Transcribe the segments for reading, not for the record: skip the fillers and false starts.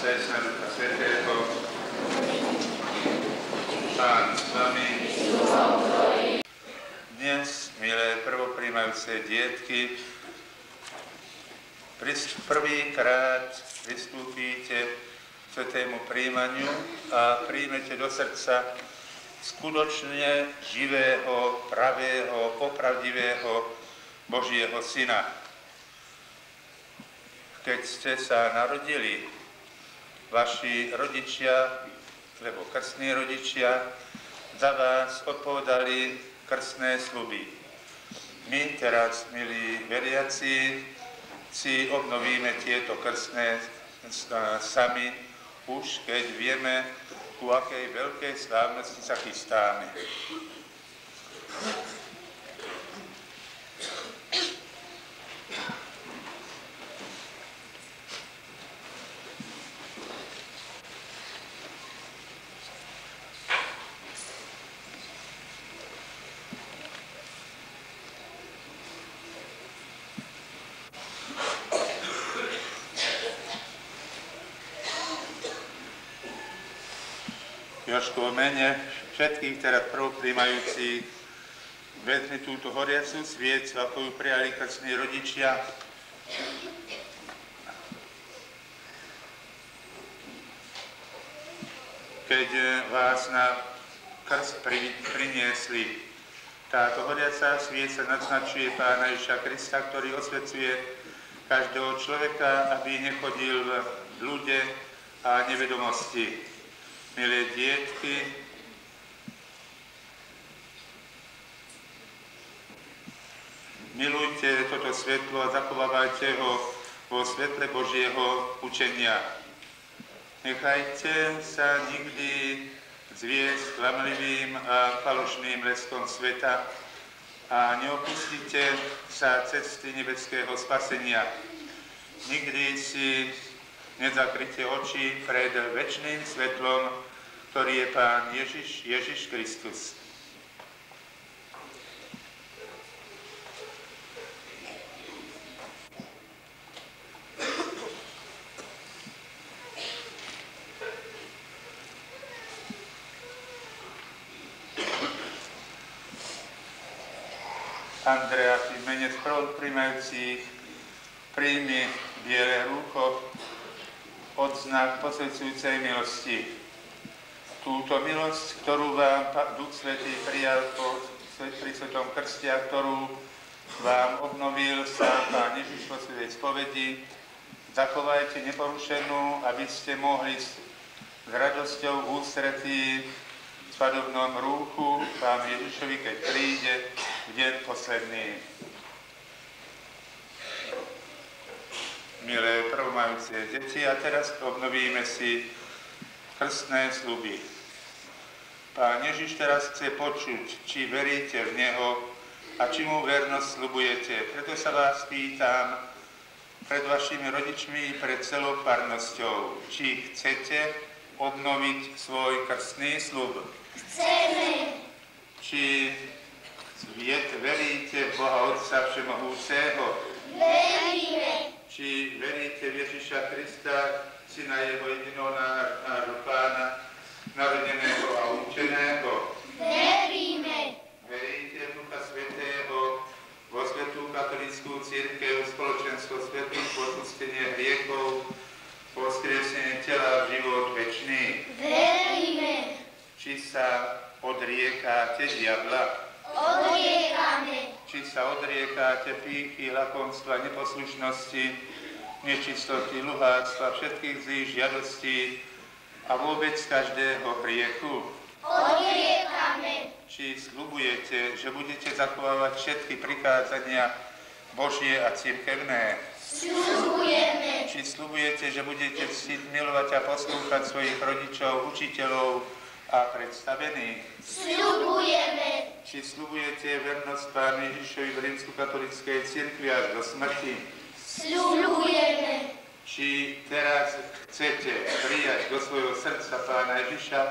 Otca i Syna Ducha Svätého. Pán s vami. Dnes, milé prvopríjmajúce dietky, prvýkrát pristúpite k svätému príjmaniu a príjmete do srdca skutočne živého, pravého, opravdivého Božieho Syna. Keď ste sa narodili, vaši rodičia, lebo krstní rodičia, za vás odpovedali krstné sľuby. My teraz, milí veriaci, si obnovíme tieto krstné sami, už keď vieme, ku akej veľkej slávnosti sa chystáme. Jožko, v mene všetkých teraz prvopríjmajúcich vezmi túto horiacu sviecu, ako ju prijali krstní rodičia. Keď vás na krst priniesli, táto horiaca svieca naznačuje Pána Ježiša Krista, ktorý osvecuje každého človeka, aby nechodil v blude a nevedomosti. Milé dietky, milujte toto svetlo a zachovávajte ho vo svetle Božieho učenia. Nechajte sa nikdy zviesť klamlivým a falošným leskom sveta a neopustite sa cesty nebeského spasenia. Nikdy si nezakryte oči pred večným svetlom, ktorý je Pán Ježiš Kristus. Andrea, v mene prvopríjmajúcich príjmi biele rúcho, odznak posvedzujúcej milosti. Túto milosť, ktorú vám Duch Svätý prijal pri Svetom krste a ktorú vám obnovil sám Pán Ježiš vo svojej spovedi, zachovajte neporušenú, aby ste mohli s radosťou v ústretí v svadobnom rúchu Pánu Ježišovi, keď príde v deň posledný. Milé prvomajúce deti, a teraz obnovíme si krstné sľuby. Pán Ježiš teraz chce počuť, či veríte v Neho a či mu vernosť sľubujete. Preto sa vás pýtam pred vašimi rodičmi i pred celou farnosťou, či chcete obnoviť svoj krstný sľub. Chceme. Či veríte v Boha Otca Všemohúceho. Veríme. Či veríte v Ježiša Krista, Syna Jeho jediného nášho Pána, narodeného a učeného. Veríme. Veríte v Ducha Svätého, vo Svätú katolícku cirkev, spoločenstvo svätých, odpustenie hriechov, voskresenie tela v život večný. Veríme. Či sa odriekáte diabla? Odriekame. Či sa odriekáte pýchy, lakomstva, neposlušnosti, nečistoty, luháctva, všetkých zlých žiadostí a vôbec každého hriechu? Odriekame. Či sľubujete, že budete zachovávať všetky prikázania Božie a cirkevné? Sľubujeme. Či sľubujete, že budete ctiť, milovať a poslúchať svojich rodičov, učiteľov a predstavených? Sľubujeme. Či sľubujete vernosť Pánu Ježišovi v rímskokatolíckej cirkvi až do smrti? Sľubujeme. Či teraz chcete prijať do svojho srdca Pána Ježiša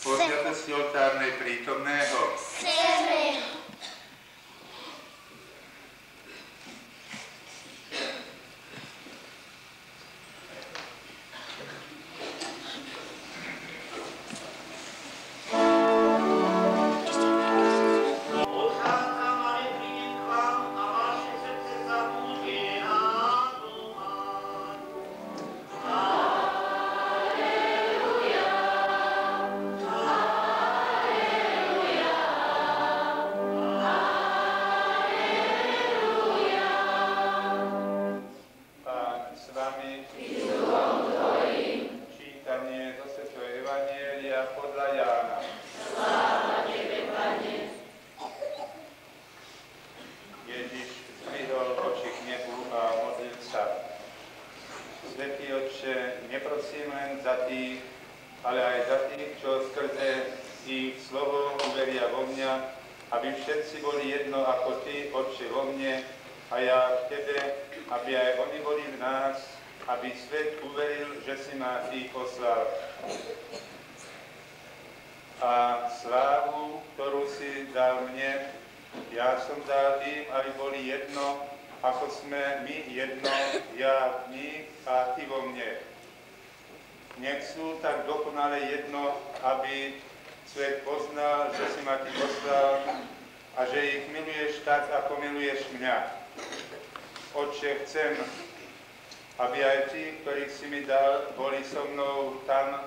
po sviatosti oltárnej prítomného? Chceme. neprosím len za tých, ale aj za tých, čo skrze ich slovo uveria vo mňa, aby všetci boli jedno ako Ty, Otče, vo mne a ja v Tebe, aby aj oni boli v nás, aby svet uveril, že si ma Ty poslal. A slávu, ktorú si dal mne, ja som dal im, aby boli jedno, ako sme my jedno, ja v nich a Ty vo mne. Nech sú tak dokonale jedno, aby svet poznal, že si ma Ty poslal a že ich miluješ tak, ako miluješ mňa. Otče, chcem, aby aj tí, ktorých si mi dal, boli so mnou tam,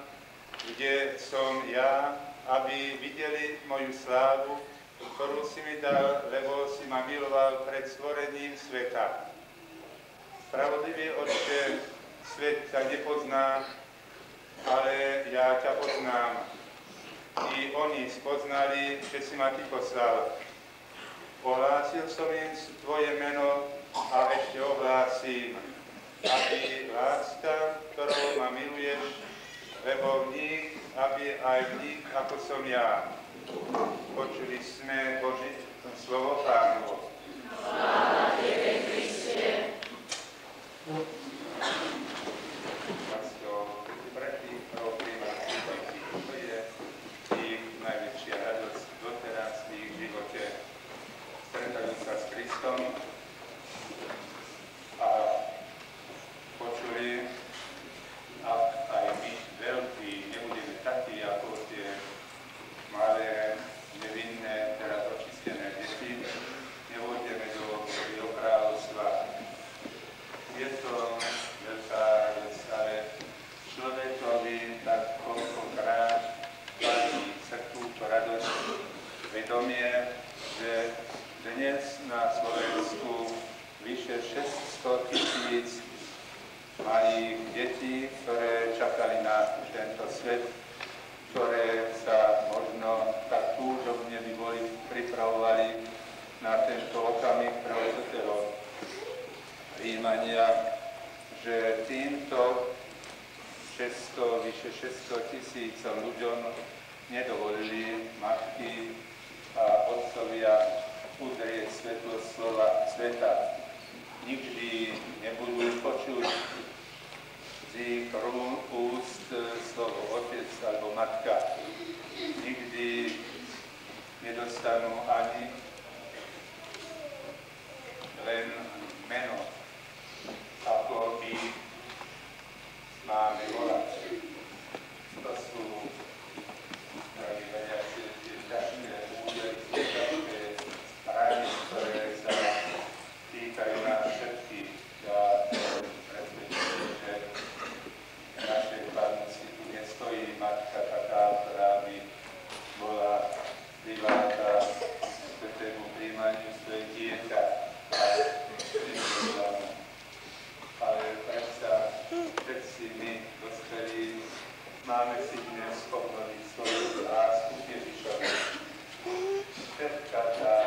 kde som ja, aby videli moju slávu, ktorú si mi dal, lebo si ma miloval pred stvorením sveta. Spravodlivý Otče, svet ťa nepozná, ale ja ťa poznám. I oni spoznali, že si ma Ty poslal. Ohlásil som im Tvoje meno a ešte ohlásim, aby láska, ktorou ma miluješ, lebo v nich, aby aj v nich, ako som ja. Počuli sme Boží slovo Pánovo. Sláva Tebe, Kriste. Pre tých príjmacích, to je ich najväčšia radosť doteraz v ich živote. Stretajú sa s Kristom a počuli, a aj my veľkí nebudeme takí, ako tie malé, nevinné, teraz očistené deti, nevôjdeme do Božieho kráľovstva. Je to veľká radosť, ale človekovi tak koľkokrát platí srdcu tú radosť, vedomie, že dnes na Slovensku vyše 600 000 malých detí, ktoré čakali na tento svet, ktoré sa možno tak túžobne by boli pripravovali na tento okamih prvotného príjmania, že týmto vyše 600 000 ľuďom nedovolili matky a otcovia udrieť svetlo slova sveta. Nikdy nebudú počuť z ich úst slovo otec alebo matka. Nikdy nedostanú ani len meno, ako ich máme volať. To sú drahí veriaci, tie ťažké údery, tie ťažké rany, ktoré sa týkajú nás všetkých. Ja presvedčujem, že v našej farnosti tu nestojí matka taká, ktorá by bola priváta svetému príjmaniu svojej dieťa. Ale predsa všetci my dospelí máme si dnes obnoviť svoju lásku k Ježišovi. Všetka tá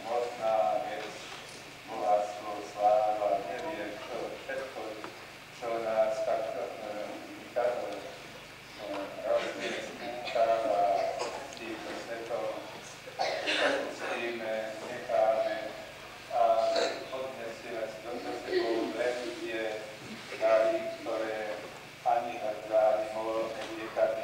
mocná vec, bohatstvo, sláva, nevie, všetko, čo nás tak rozmiestnáva s týmto svetom, pustíme, necháme a odnesieme si do sebou len tie dary, ktoré ani tak dári mohol nevliekať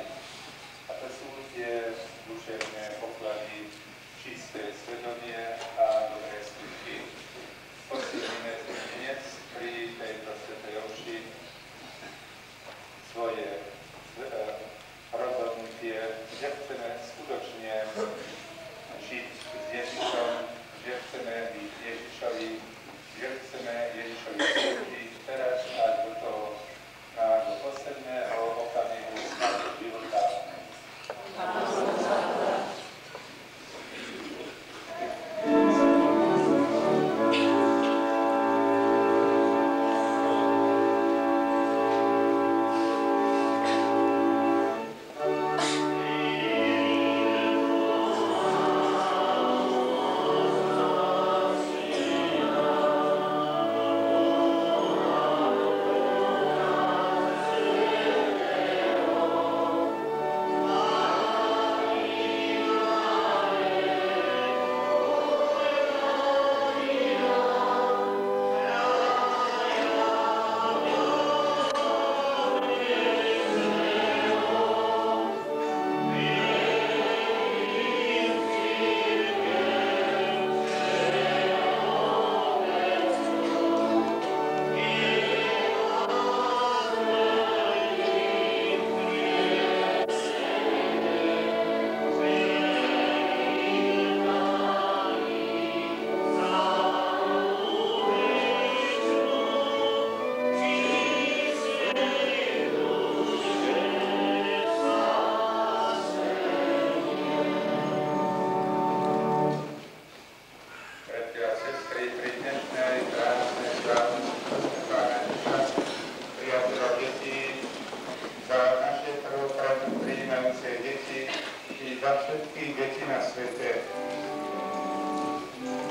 svete.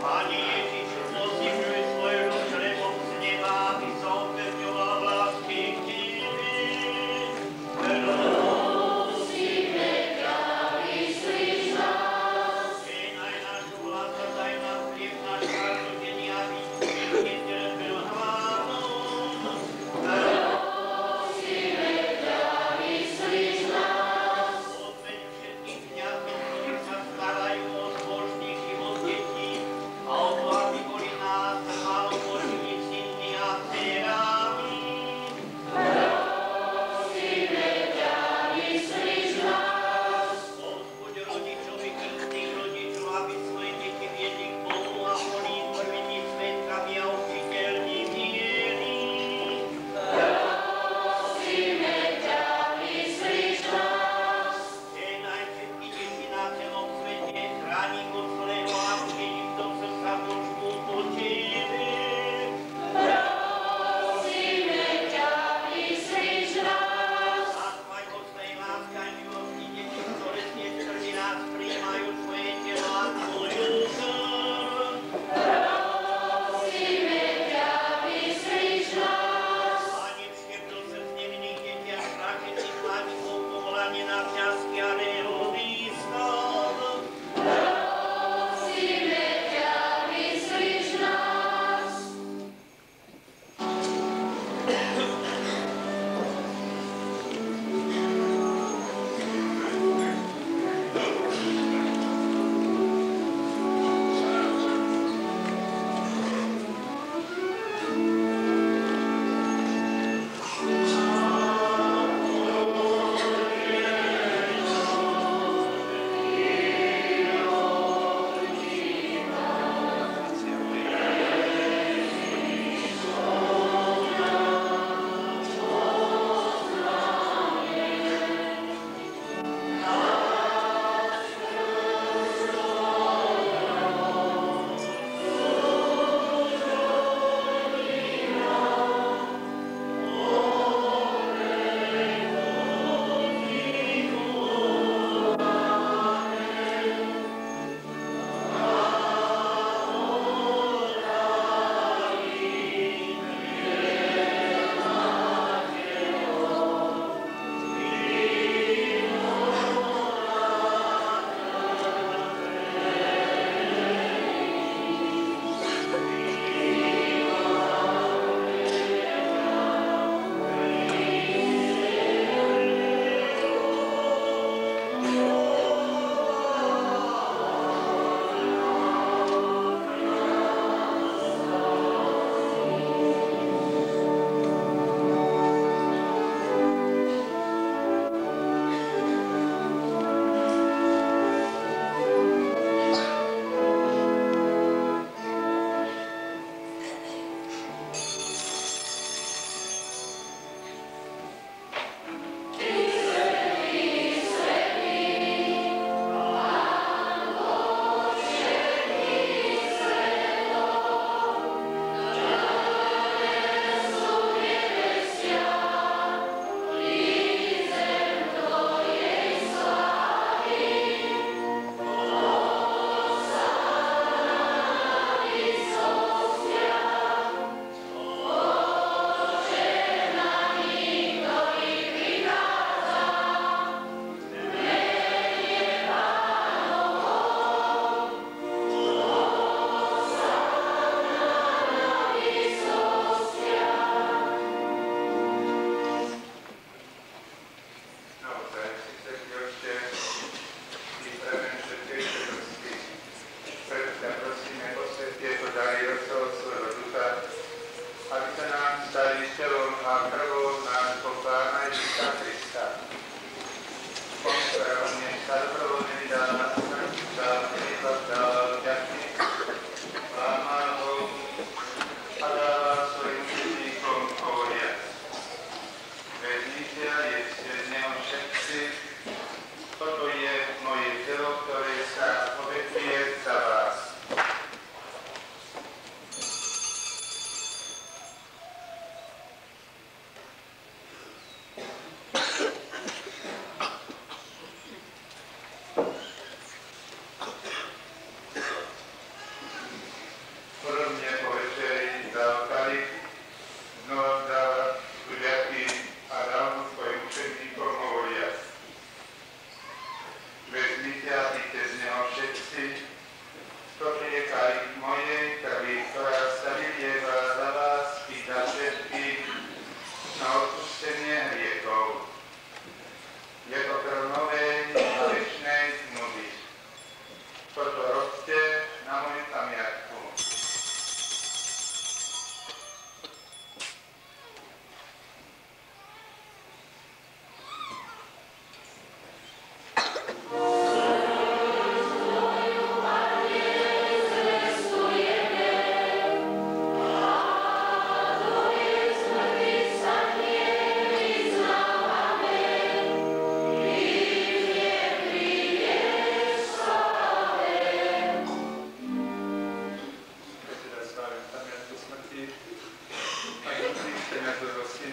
Pani Ježišu, posíľuj svoj ľud chlebom z neba, aby sa upevňoval v lásky k Tibi. Prosíme ťa, vyslíš nás. Žehnaj našu vlast a daj nám chlieb náš každodenný a výsluch netrpel hladom. Prosíme ťa, vyslíš nás. Odmeň všetkých kňazov, ktorí sa starajú o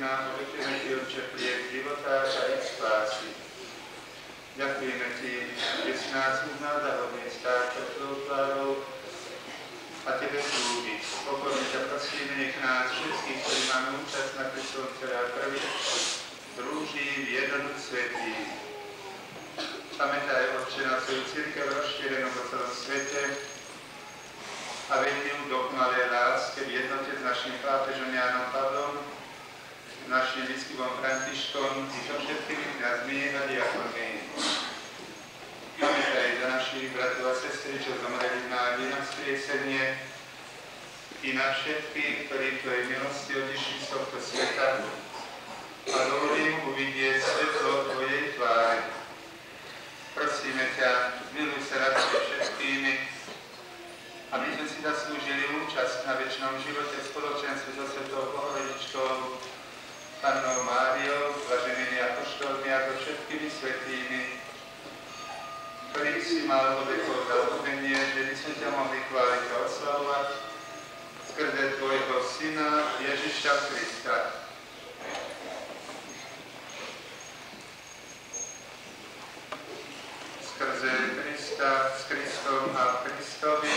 Syna, obetujeme Ti, Otče, chlieb života a ich spásy. Ďakujeme Ti, že si nás uznal za hodný stáť pred Tvojou tvárou a Tebe slúbiť. Pokorne ťa prosíme, nech nás všetkých, ktorí máme účasť na Kristovom tele a krvi, drúži v jednotu svätý. Pamätaj, Otče, na svoju cirkev rozšírenú po celom svete a vedí ju dokonalej láske v jednote s našim pápežom Jánom Pavlom, s našim biskupom Františkom i so všetkými kňazmi a diakonmi. Pamätaj za našich bratov a sestry, čo zomreli na nádeji vzkriesenie, i na všetkých, ktorí v Tvojej milosti odišli z tohto sveta a dovolí im uvidieť svetlo Tvojej tváre. Prosíme ťa, zmiluj sa nad všetkými, aby sme si zaslúžili účasť na večnom živote v spoločenstve so Svetou Bohorodičkou, Pannou Máriou, blaženými apoštolmi a so všetkými svätými, ktorých si mal vo vekov za odmenie, že by sme ťa mohli chváliť a oslavovať skrze Tvojho Syna Ježiša Krista. Skrze Krista, s Kristom a Kristovi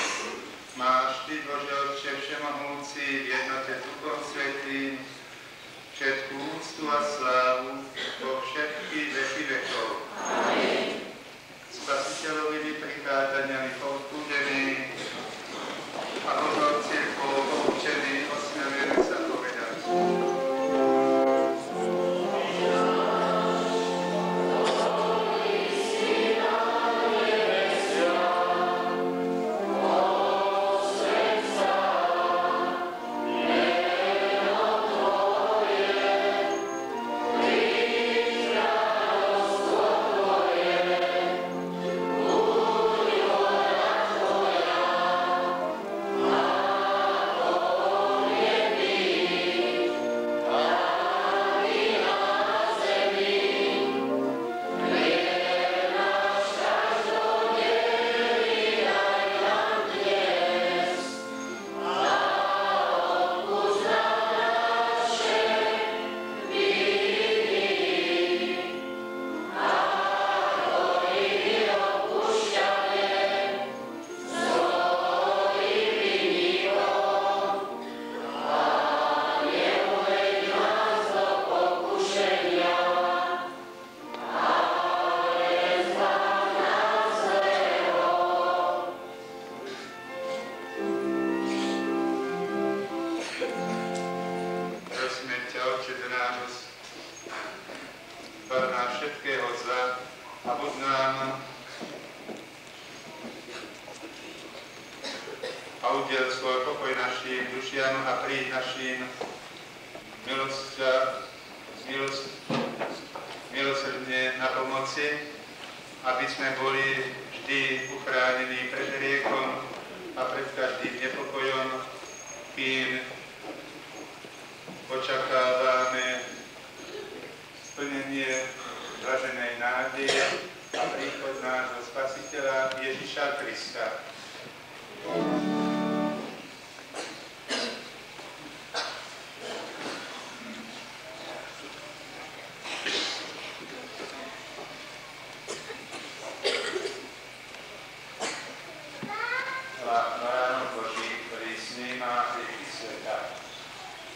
máš Ty, Bože Otče všemohúci, v jednote s Duchom Svätým, všetkú úctu a slávu po všetky veky vekov. Amen. Spasiteľovi vyprichádzaniami povzbudení a Božou cirkvou poučení, osmelujeme sa povedať. Milosrdne na pomoci, aby sme boli vždy uchránení pred hriekom a pred každým nepokojom, kým očakávame splnenie blaženej nádeje a príchod nášho Spasiteľa Ježiša Krista.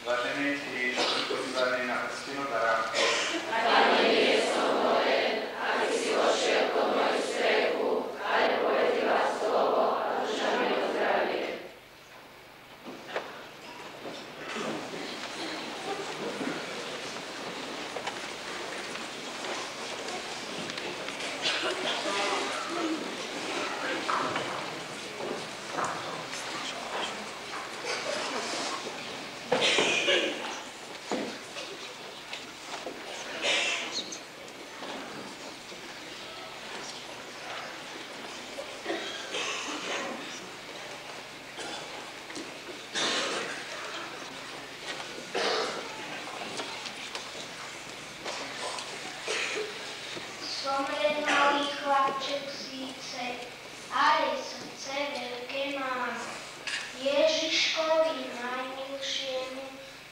Vážený Kríž, pozývaný na hostinu baránku. Pane, nie som hoden, aby si vošiel po moju strechu, ale povedila slovo a duša mi ozdravie. Zomrel malý chlapček síce, ale srdce veľké má. Ježiškovi najmilšiemu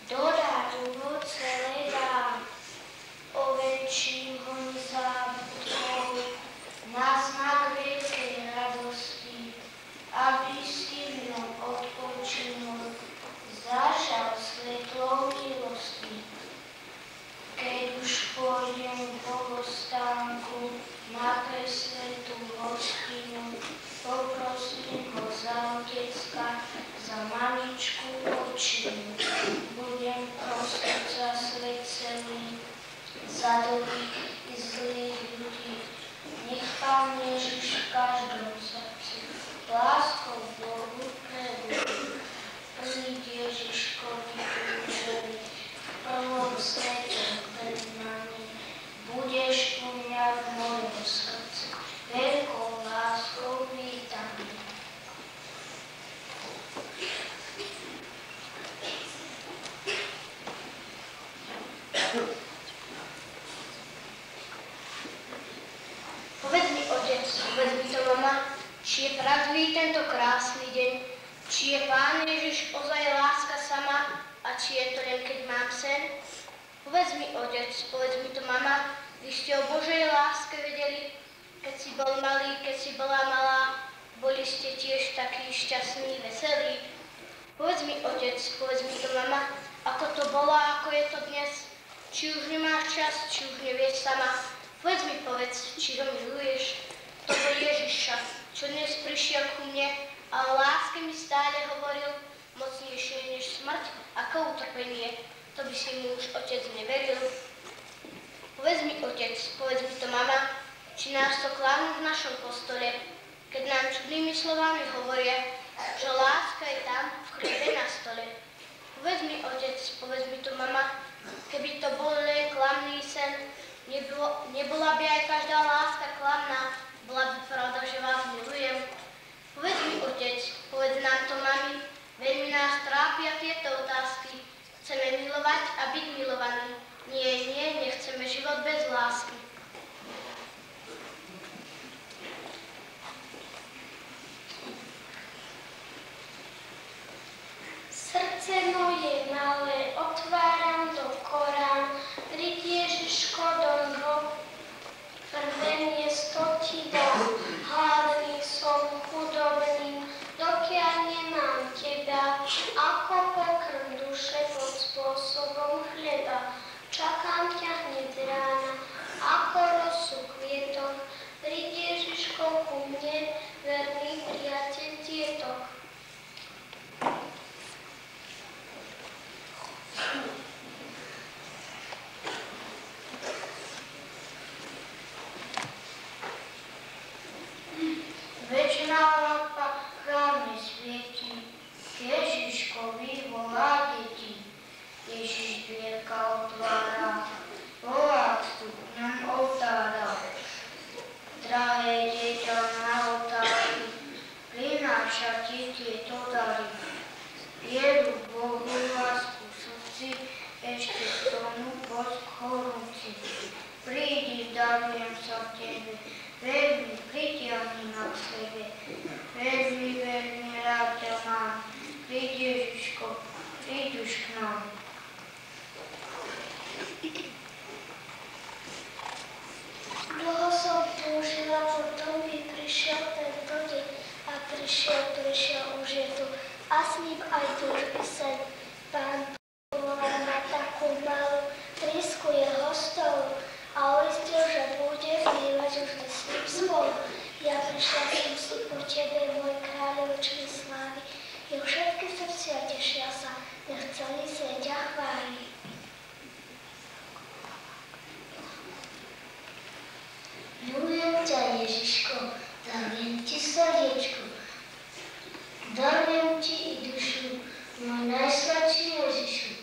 do radu ho celé Povedz mi, otec, povedz mi to, mama, vy ste o Božej láske vedeli, keď si bol malý, keď si bola malá, boli ste tiež takí šťastní, veselí. Povedz mi, otec, povedz mi to, mama, ako to bolo, ako je to dnes, či už nemáš čas, či už nevieš sama. Povedz, či ho miluješ. To bol Ježiša, čo dnes prišiel ku mne, ale láske mi stále hovoril, mocnejšie než smrť, ako utrpenie. To by si mu už otec neveril. Povedz mi, otec, povedz mi to, mama, či nás to klamú v našom kostole, keď nám čudnými slovami hovoria, že láska je tam v chlebe na stole. Povedz mi, otec, povedz mi to, mama, keby to bol len klamný sen, nebola by aj každá láska klamná, bola by pravda, že vás milujem. Povedz mi, otec, povedz nám to, mami, veľmi nás trápia tieto otázky. Chceme milovať a byť milovaní. Nie, nechceme život bez lásky. Srdce moje malé otváram do Korán, príď Ježiško doňho, prvé miesto ti dám, hladný som chudobný, dokiaľ nemám teba, ako pokrm duše pod spôsobom chleba. Čakám ťa hneď rána, ako rosu kvietok, príď Ježiško ku mne, verný priateľ tietok. Večná lampa chráme svieti, Ježiškovi volá deti. Ježiš dvierka otvára, volá vstup k nám oltára. Drahé dieťa na oltári, prináša ti tieto dary. Vieru k Bohu, lásku v srdci, ešte k tomu bosk horúci. Prídi, darujem sa tebe, veľmi pritiahni ma k sebe. Veľmi rád ťa mám. Príď, Ježiško, príď už k nám. Dlho som túžila, potom mi prišiel tento deň a prišiel, už je tu. A s ním aj túžby sen. Pán povolal na takú malú trysku jeho stolu a uistil, že bude bývať vždy s ním spolu. Ja prišla som si po tebe, môj kráľovčný slávy, i všetky srdcia tešia sa, nech celý svet ťa chváli. Milujem ťa, Ježiško, darujem ti srdiečko, darujem ti i dušu, môj najsladší Ježišu.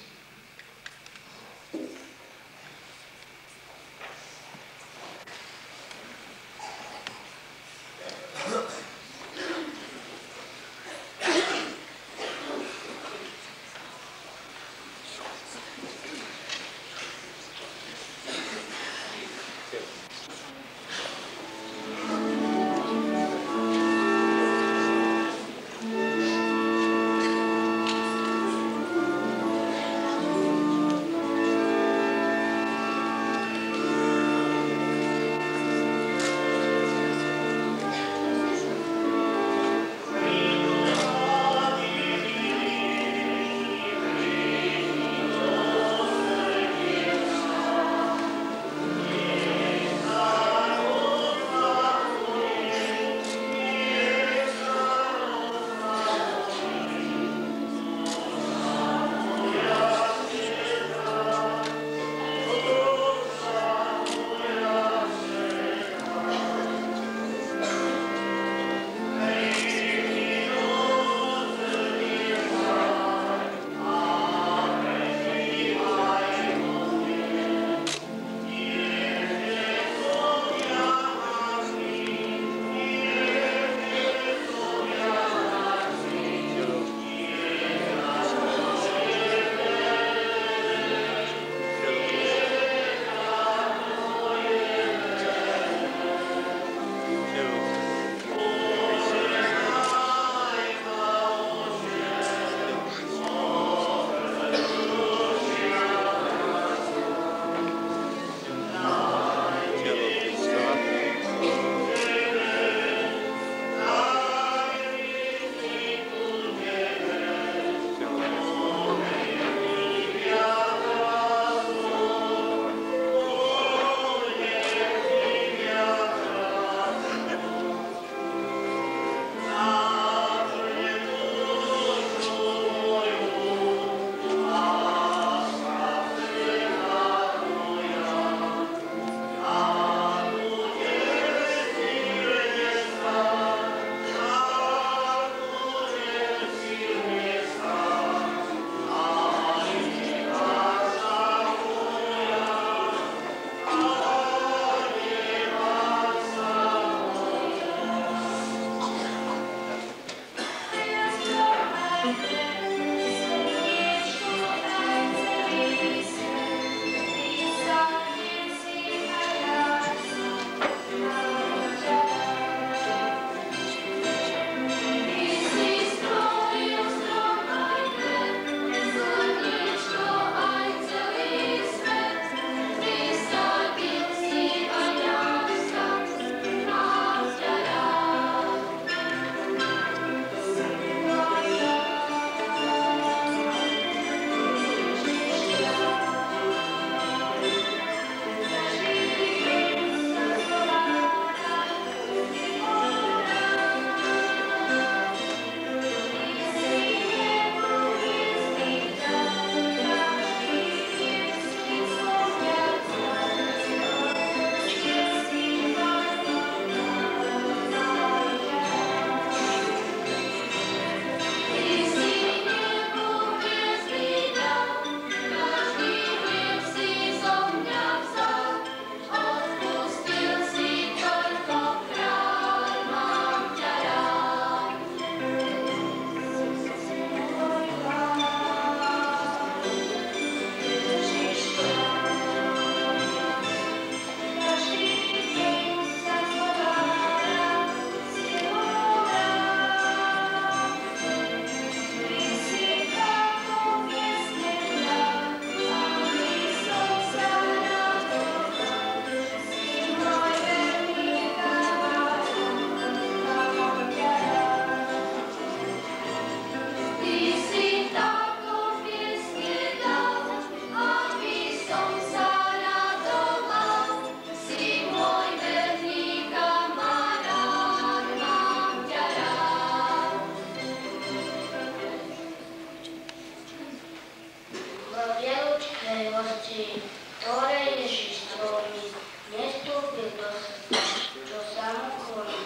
milosti, ktoré Ježiš tvorí, nestúpil do srdca, čo sa mu koní.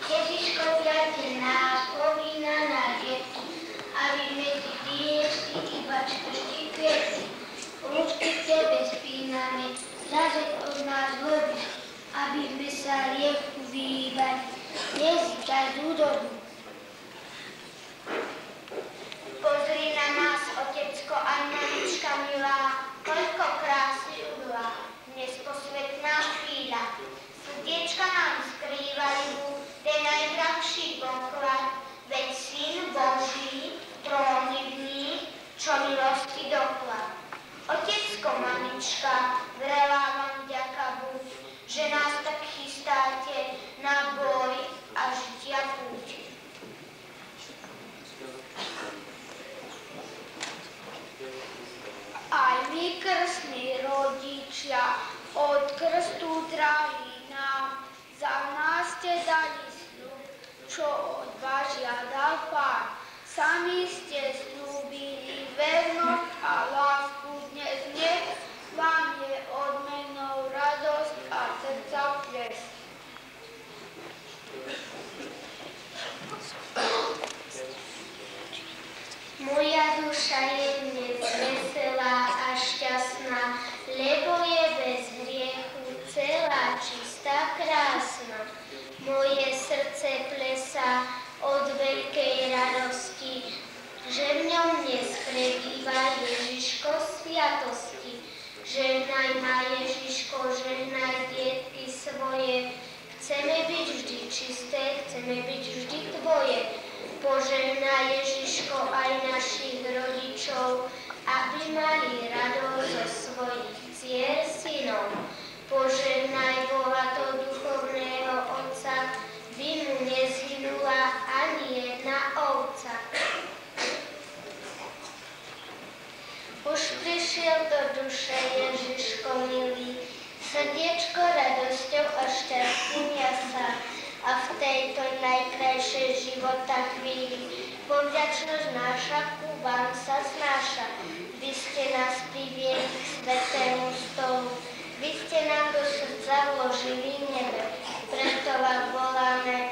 Ježiško, priateľ nás povína na deti, aby medzi diesti iba čtvrti kviety. Rúčky k tebe spíname, zažeť od nás vody, aby sme sa riechu vyhýbali, nezýčať z údobu. Pozri na nás, Otecko a Mamička milá, koľko krásy ubyla, dnes posvetná chvíľa. Srdiečka nám skrývajú ten najdrahší poklad, veď Syn Boží, tróny v nich, čo milosti doklad. Otecko, Mamička, veľa vám vďaka buď, že nás tak chystáte na boj a žitia púť. Aj my, krstní rodičia, od krstu drahí nám, za nás ste dali sľub, čo od vás žiadal Pán. Sami ste slúbili vernosť a lásku, dnes vám je odmenou radosť a srdca ples. Moja duša je dnes veselá a šťastná, lebo je bez hriechu celá, čistá, krásna. Moje srdce plesá od veľkej radosti, že v ňom dnes prebýva Ježiško sviatosti. Žehnaj ma, Ježiško, žehnaj dietky svoje, chceme byť vždy čisté, chceme byť vždy tvoje. Požehnaj, Ježiško, aj našich rodičov, aby mali radosť zo svojich dcier synov. Požehnaj bohato duchovného Otca, by mu nezhynula ani jedna ovca. Už prišiel do duše Ježiško milý, srdiečko radosťou a šťastím jasá. A v tejto najkrajšej života chvíli povďačnosť náša ku vám sa znáša. Vy ste nás priviedli k svätému stolu, vy ste nám do srdca vložili nebe, preto vás voláme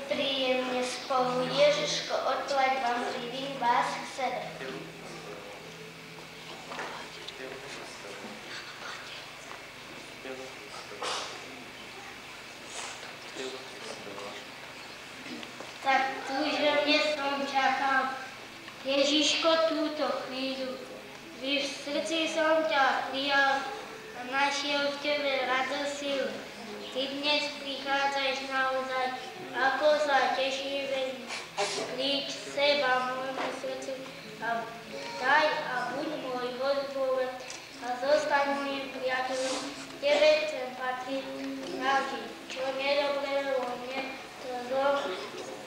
príjemne spolu. Ježiško, odplať vám privím vás k sebe. Tak túžobne som čakal, Ježiško, túto chvíľu. Vy v srdci som ťa prijal a našiel v tebe radosť. Ty dnes prichádzaš naozaj, ako sa teším veľmi. Príď seba môjmu srdcu a daj a buď môj Hospodin a zostaň môjim priateľom. Tebe chcem patriť navždy, čo nedobre vo mne, to zlo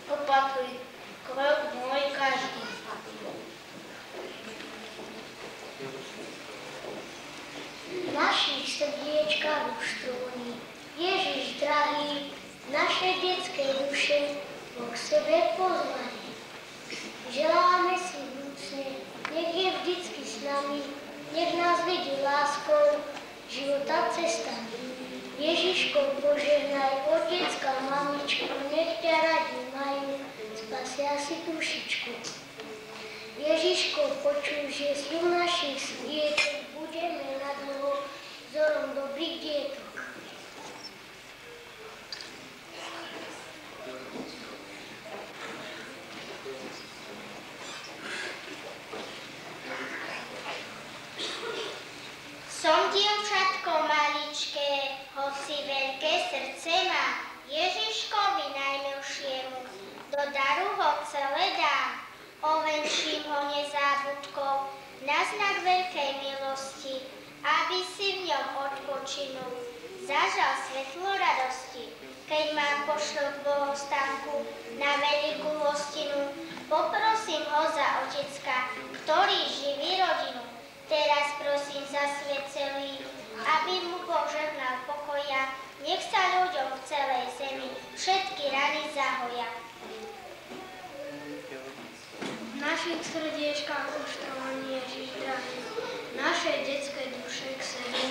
opakuj, krok môj každý. V našich srdiečkách už tróni Ježiš drahý, naše detské duše vo sebe pozvaný. Želáme si vnúcne, nech je vždycky s nami, nech nás vedie láskou života cestami. Ježiško, požehnaj, Otecka, Mamičko, nech ťa radi majú, spasia si dušičku. Ježiško, počuj, že si u našich svietov budeme nadlho vzorom dobrých dietok. Som dievčatko maličké, hoci veľké srdce má, Ježiškovi najmilšiemu, do daru ho celé dám. Ovenčím ho nezábudkou, na znak veľkej milosti, aby si v ňom odpočinul, zažal svetlo radosti. Keď ma pošlo k bohostánku na veľkú hostinu, poprosím ho za Otecka, ktorý živí rodinu. Teraz prosím za svet celý, aby mu Boh žehnal pokoja, nech sa ľuďom v celej zemi všetky rany zahoja. V našich srdiečkách uštrovaný Ježiš drahý, naše detské duše k sebe